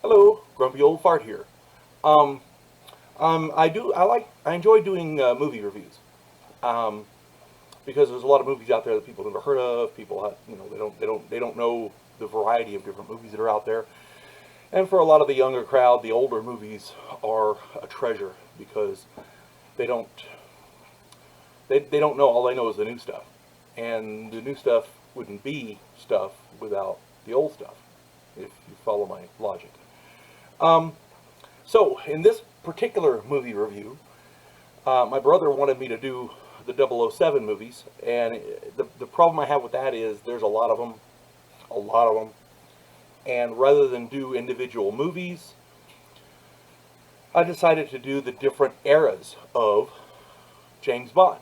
Hello, Grumpy Old Fart here. Um, I enjoy doing movie reviews um, because there's a lot of movies out there that people never heard of. People, they don't know the variety of different movies that are out there. And for a lot of the younger crowd, the older movies are a treasure because they don't they don't know. All they know is the new stuff, and the new stuff wouldn't be stuff without the old stuff. If you follow my logic. Um, So, in this particular movie review, my brother wanted me to do the 007 movies, and the problem I have with that is there's a lot of them, and rather than do individual movies, I decided to do the different eras of James Bond.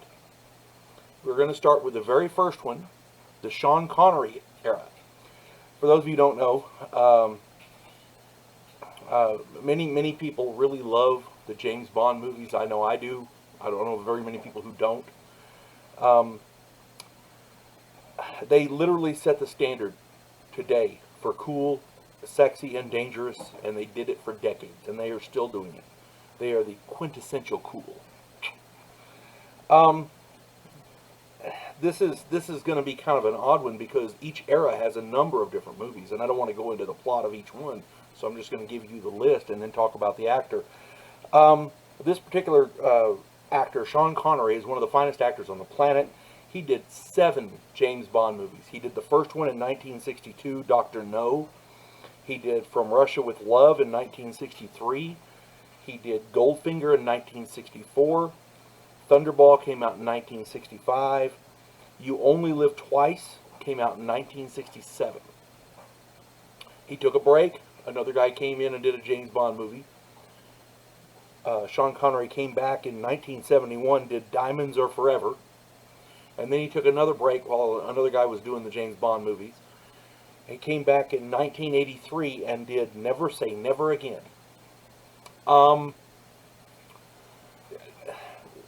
We're going to start with the very first one, the Sean Connery era. For those of you who don't know, many people really love the James Bond movies. I know I do. I don't know very many people who don't. Um, they literally set the standard today for cool, sexy, and dangerous, and they did it for decades, and they are still doing it. They are the quintessential cool. Um, this is going to be kind of an odd one because each era has a number of different movies, and I don't want to go into the plot of each one. So I'm just going to give you the list and then talk about the actor. Um, this particular actor, Sean Connery, is one of the finest actors on the planet. He did 7 James Bond movies. He did the first one in 1962, Dr. No. He did From Russia with Love in 1963. He did Goldfinger in 1964. Thunderball came out in 1965. You Only Live Twice came out in 1967. He took a break. Another guy came in and did a James Bond movie. Sean Connery came back in 1971, did Diamonds Are Forever. And then he took another break while another guy was doing the James Bond movies. He came back in 1983 and did Never Say Never Again. Um,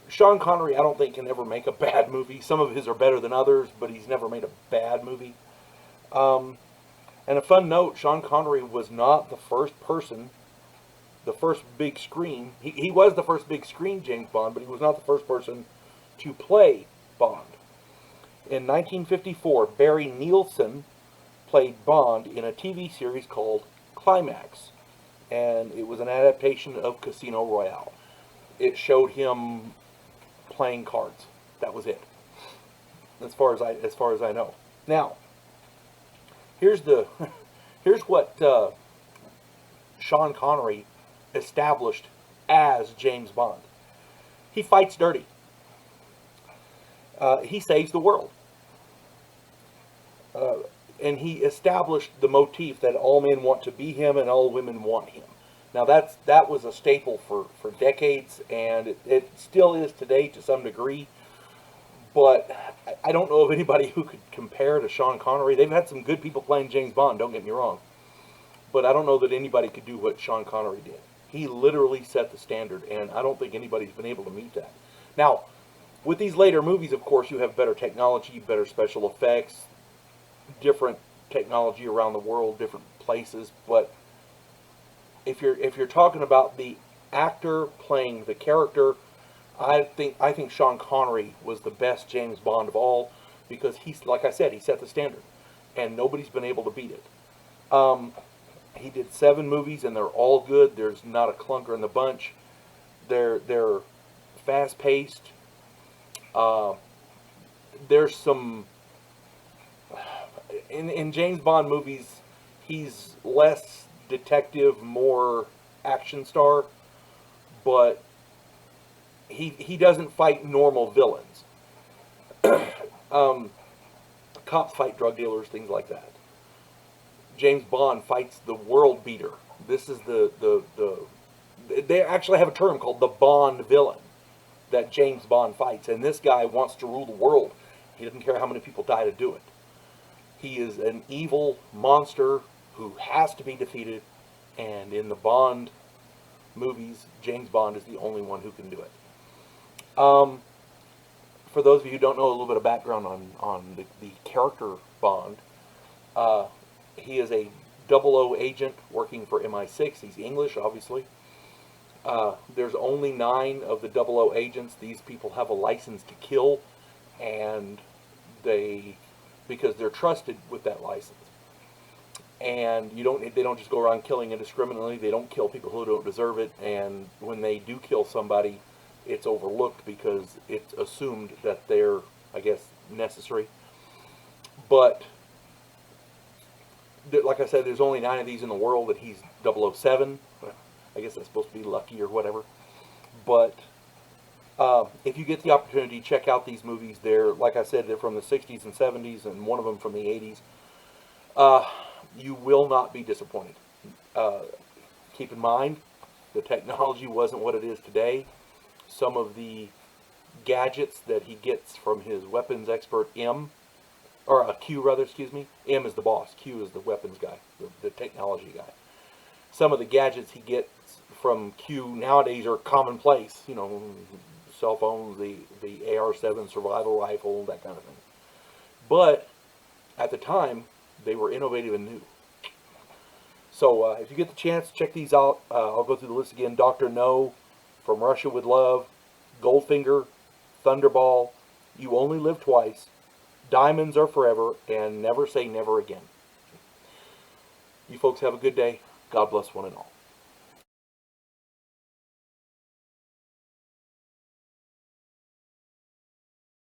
Sean Connery, I don't think, can ever make a bad movie. Some of his are better than others, but he's never made a bad movie. Um, And a fun note, Sean Connery was not the first person, the first big screen. He was the first big screen James Bond, but he was not the first person to play Bond. In 1954, Barry Nielsen played Bond in a TV series called Climax, and it was an adaptation of Casino Royale. It showed him playing cards. That was it, as far as I know. Now, here's the here's what Sean Connery established as James Bond. He fights dirty. He saves the world, and he established the motif that all men want to be him and all women want him. Now that was a staple for decades, and it still is today to some degree. But I don't know of anybody who could compare to Sean Connery. They've had some good people playing James Bond, don't get me wrong. But I don't know that anybody could do what Sean Connery did. He literally set the standard, and I don't think anybody's been able to meet that. Now, with these later movies, of course, you have better technology, better special effects, different technology around the world, different places. But if you're talking about the actor playing the character, I think Sean Connery was the best James Bond of all because he's, like I said, he set the standard, and nobody's been able to beat it. He did 7 movies, and they're all good. There's not a clunker in the bunch. They're fast paced. There's some in James Bond movies. He's less detective, more action star, but he doesn't fight normal villains. Cops fight drug dealers, things like that. James Bond fights the world beater. This is the they actually have a term called the Bond villain that James Bond fights, and this guy wants to rule the world. He doesn't care how many people die to do it. He is an evil monster who has to be defeated, and in the Bond movies, James Bond is the only one who can do it. For those of you who don't know a little bit of background on the character Bond, he is a 00 agent working for MI6. He's English, obviously. There's only 9 of the 00 agents. These people have a license to kill, and because they're trusted with that license. And they don't just go around killing indiscriminately. They don't kill people who don't deserve it. And when they do kill somebody, it's overlooked because it's assumed that they're, I guess, necessary. But like I said, there's only 9 of these in the world, and he's 007. I guess that's supposed to be lucky or whatever. But if you get the opportunity, check out these movies. They're, like I said, they're from the 60s and 70s, and one of them from the 80s. You will not be disappointed. Keep in mind, the technology wasn't what it is today. Some of the gadgets that he gets from his weapons expert Q rather, excuse me. M is the boss. Q is the weapons guy, the technology guy. Some of the gadgets he gets from Q nowadays are commonplace. You know, cell phones, the AR-7 survival rifle, that kind of thing. But at the time, they were innovative and new. So if you get the chance, check these out. I'll go through the list again. Dr. No, From Russia with Love, Goldfinger, Thunderball, You Only Live Twice, Diamonds Are Forever, and Never Say Never Again. You folks have a good day. God bless one and all.